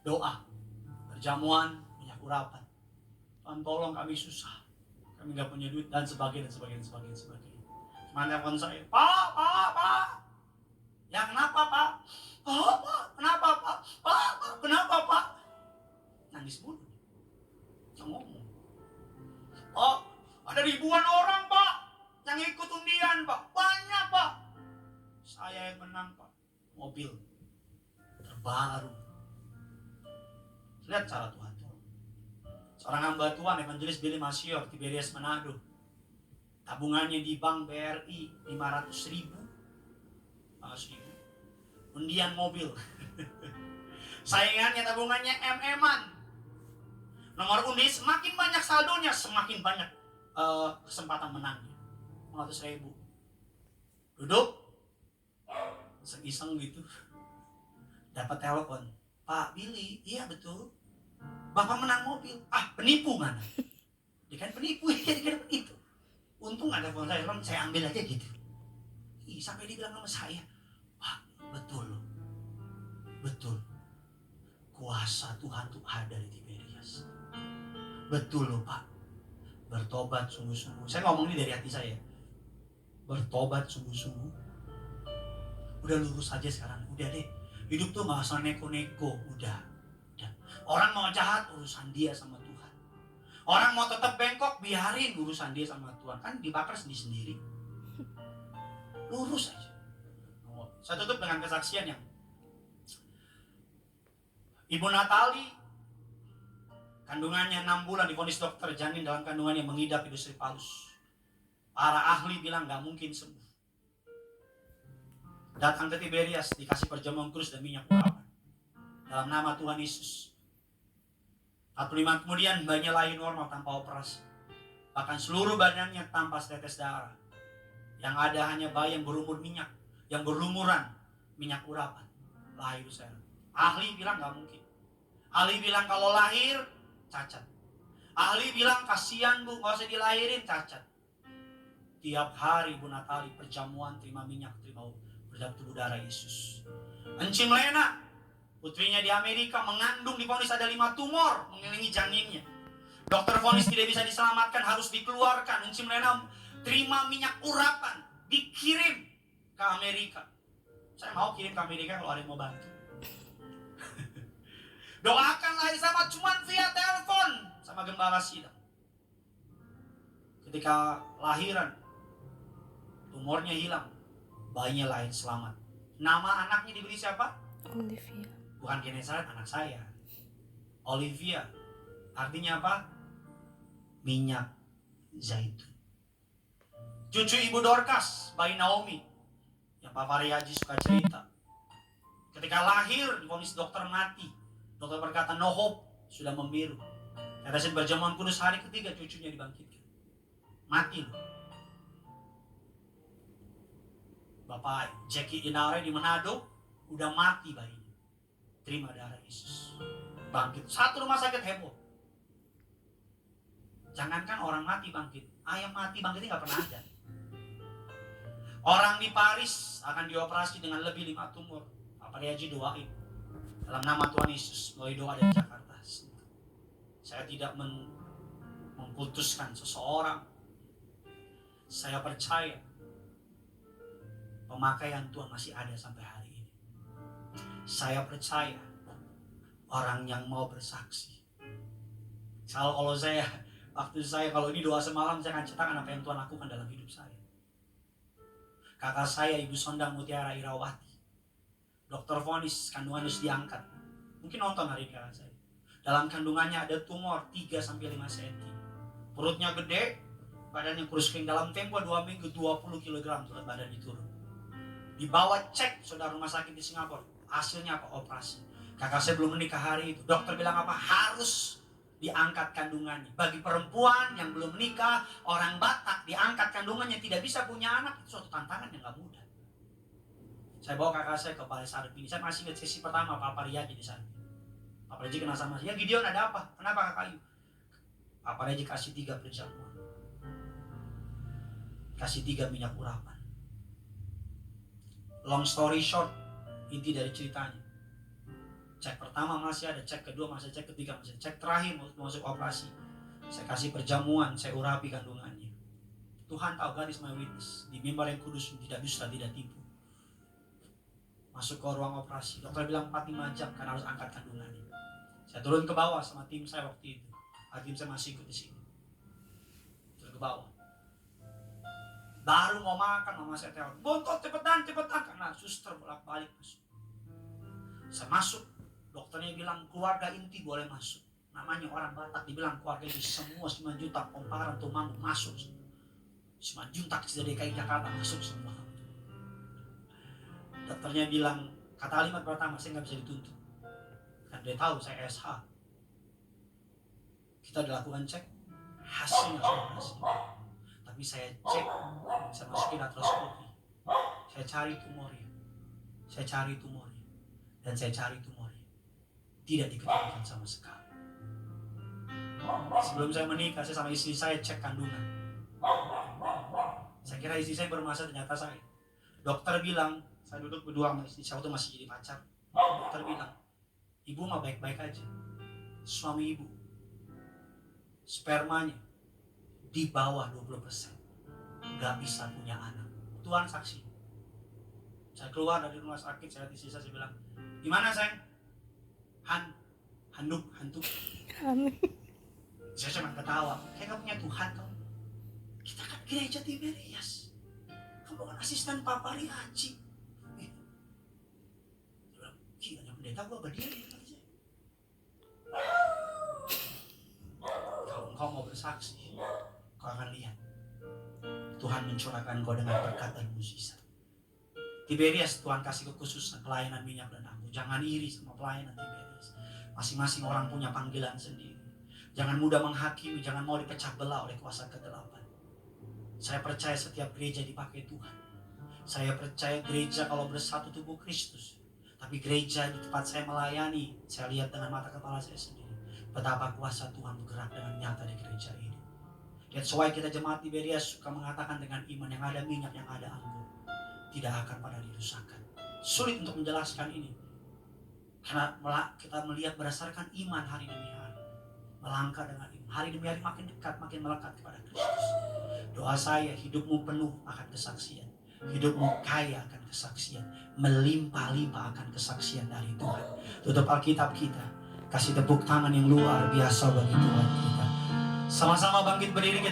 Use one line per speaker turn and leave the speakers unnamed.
Doa, perjamuan, minyak urapan. Tuhan tolong kami susah, kami gak punya duit, dan sebagainya, dan sebagainya, dan sebagainya, sebagainya. Cuma telepon saya, Pak. Ya kenapa Pak? Pak, kenapa Pak? Pak, kenapa Pak? Nangis mulu. Nggak ngomong. Oh, ada ribuan orang Pak yang ikut undian Pak. Banyak Pak. Saya yang menang Pak. Mobil terbaru. Lihat cara Tuhan. Seorang hamba Tuhan, Evangelis Billy Masior, Tiberias Manado. Tabungannya di bank BRI 500.000. Undian mobil. Saingannya tabungannya MM-an. Nomor undi semakin banyak saldonya, semakin banyak kesempatan menangnya. 500.000. Duduk, iseng-iseng gitu. Dapat telepon, Pak Billy, iya betul. Bapak menang mobil. Penipu mana? Dia kan penipu, dia kan penipu. Untung ada telepon saya ambil aja gitu. Sampai dia bilang sama saya, Pak, betul loh. Betul. Kuasa Tuhan tuh ada di Tiberias. Betul loh Pak. Bertobat sungguh-sungguh. Saya ngomong ini dari hati saya. Bertobat sungguh-sungguh. Udah lurus aja sekarang. Udah deh. Hidup tuh gak usah neko-neko. Udah. Orang mau jahat, urusan dia sama Tuhan. Orang mau tetap bengkok, biarin urusan dia sama Tuhan. Kan dibakar sendiri-sendiri. Lurus aja. Saya tutup dengan kesaksian yang Ibu Natali, kandungannya 6 bulan divonis dokter janin dalam kandungannya mengidap industri palus. Para ahli bilang gak mungkin sembuh. Datang ke Tiberias, dikasih perjamuan kudus dan minyak urapan dalam nama Tuhan Yesus. 45 kemudian bayinya lahir normal tanpa operasi. Bahkan seluruh badannya tanpa setetes darah. Yang ada hanya bayi yang berumur minyak, yang berlumuran minyak urapan. Lahir sehat. Ahli bilang gak mungkin. Ahli bilang kalau lahir cacat. Ahli bilang kasihan Bu, gak usah dilahirin, cacat. Tiap hari Bu Natali perjamuan, terima minyak, terima berdapat tubuh darah Yesus. Encim Lena, putrinya di Amerika, mengandung, divonis ada 5 tumor mengelilingi janinnya. Dokter vonis tidak bisa diselamatkan, harus dikeluarkan. Encim Lena terima minyak urapan, dikirim ke Amerika. Saya mau kirim ke Amerika kalau ada yang mau bantu. Doakan lahir sama cuman via telepon sama gembala sidang. Ketika lahiran, tumornya hilang, bayinya lahir selamat. Nama anaknya diberi siapa?
Olivia.
Bukan Genesaret, anak saya. Olivia. Artinya apa? Minyak zaitun. Cucu Ibu Dorcas, bayi Naomi, yang Papa Riaji suka cerita. Ketika lahir, divonis dokter mati. Dokter berkata, no hope, sudah membiru. Tetesin perjamuan kudus, hari ketiga cucunya dibangkitkan. Mati loh. Bapak Jackie Inare di Manado, udah mati bayinya. Terima darah Yesus. Bangkit. Satu rumah sakit heboh. Jangankan orang mati bangkit, ayam mati bangkitnya gak pernah ada. Orang di Paris akan dioperasi dengan lebih 5 tumor. Apa Riaji doain dalam nama Tuhan Yesus melalui doa dari Jakarta. Saya tidak memputuskan seseorang. Saya percaya pemakaian Tuhan masih ada sampai hari ini. Saya percaya orang yang mau bersaksi. Kalau kalau ini doa semalam, saya akan ceritakan apa yang Tuhan lakukan dalam hidup saya. Kakak saya, Ibu Sondang Mutiara Irawati, dokter vonis, kandungan harus diangkat. Mungkin nonton hari ini kakak saya. Dalam kandungannya ada tumor 3-5 cm. Perutnya gede, badannya kurus kering. Dalam tempo 2 minggu 20 kg berat badannya turun. Dibawa cek saudara rumah sakit di Singapura. Hasilnya apa? Operasi. Kakak saya belum menikah hari itu. Dokter bilang apa? Harus diangkat kandungannya. Bagi perempuan yang belum menikah, orang Batak, diangkat kandungannya, tidak bisa punya anak, itu suatu tantangan yang gak mudah. Saya bawa kakak saya ke Balai Sarpini. Saya masih ingat sesi pertama Papa Riaji di sana. Papa Riaji kena sama saya. Ya Gideon, ada apa? Kenapa kakak Ayu? Papa Riaji kasih 3 perjamuan. Kasih 3 minyak urapan. Long story short, inti dari ceritanya, Cek pertama masih ada, cek kedua masih, cek ketiga masih, cek terakhir mau masuk operasi. Saya kasih perjamuan, saya urapi kandungannya. Tuhan tahu, God is my witness. Di mimbar yang kudus, tidak dusta, tidak tipu. Masuk ke ruang operasi, dokter bilang 4-5 jam karena harus angkat kandungannya. Saya turun ke bawah sama tim saya waktu itu. Tim saya masih ikut di sini. Turun ke bawah. Baru mau makan, mama saya telepon, bontot cepetan, karena suster bolak-balik masuk. Saya masuk, dokternya bilang keluarga inti boleh masuk. Namanya orang Batak, dibilang keluarga inti semua 9 juta Komparan tuh masuk. 9 juta di DKI Jakarta masuk semua. Dokternya bilang, kata kalimat pertama, saya nggak bisa dituntut. Karena dia tahu saya SH. Kita dilakukan cek, hasilnya operasi. Tapi saya cek, saya masukin artroskopi. Saya cari tumornya. Dan saya cari tumornya. Tidak diketemukan sama sekali. Sebelum saya menikah, saya sama istri saya cek kandungan. Saya kira istri saya bermasalah, ternyata saya. Dokter bilang, saya duduk berdua sama istri saya waktu masih jadi pacar. Dokter bilang, ibu mah baik-baik aja. Suami ibu, spermanya di bawah 20%. Gak bisa punya anak. Tuhan saksi. Saya keluar dari rumah sakit, saya lihat istri saya bilang, gimana sayang? Hantu. Saya cuma ketawa, kayak gak punya Tuhan kamu. Kita kan gereja Tiberias. Kamu kan asisten Papa Riaji. Gila, pendeta gua berdiri. Kalau engkau mau bersaksi, kau akan lihat Tuhan mencurahkan kau dengan berkat dan mukjizat. Tiberias, Tuhan kasih kekhususan pelayanan minyak dan anggur. Jangan iri sama pelayanan Tiberias. Masing-masing orang punya panggilan sendiri. Jangan mudah menghakimi, jangan mau dipecah belah oleh kuasa kegelapan. Saya percaya setiap gereja dipakai Tuhan. Saya percaya gereja kalau bersatu tubuh Kristus. Tapi gereja di tempat saya melayani, saya lihat dengan mata kepala saya sendiri betapa kuasa Tuhan bergerak dengan nyata di gereja ini. That's why kita jemaat Tiberias suka mengatakan dengan iman yang ada minyak, yang ada anggur, tidak akan pada dirusakkan. Sulit untuk menjelaskan ini, karena kita melihat berdasarkan iman hari demi hari. Melangkah dengan iman, hari demi hari makin dekat, makin melekat kepada Kristus. Doa saya, hidupmu penuh akan kesaksian. Hidupmu kaya akan kesaksian. Melimpah-limpah akan kesaksian dari Tuhan. Tutup Alkitab kita. Kasih tepuk tangan yang luar biasa bagi Tuhan kita. Sama-sama bangkit berdiri kita.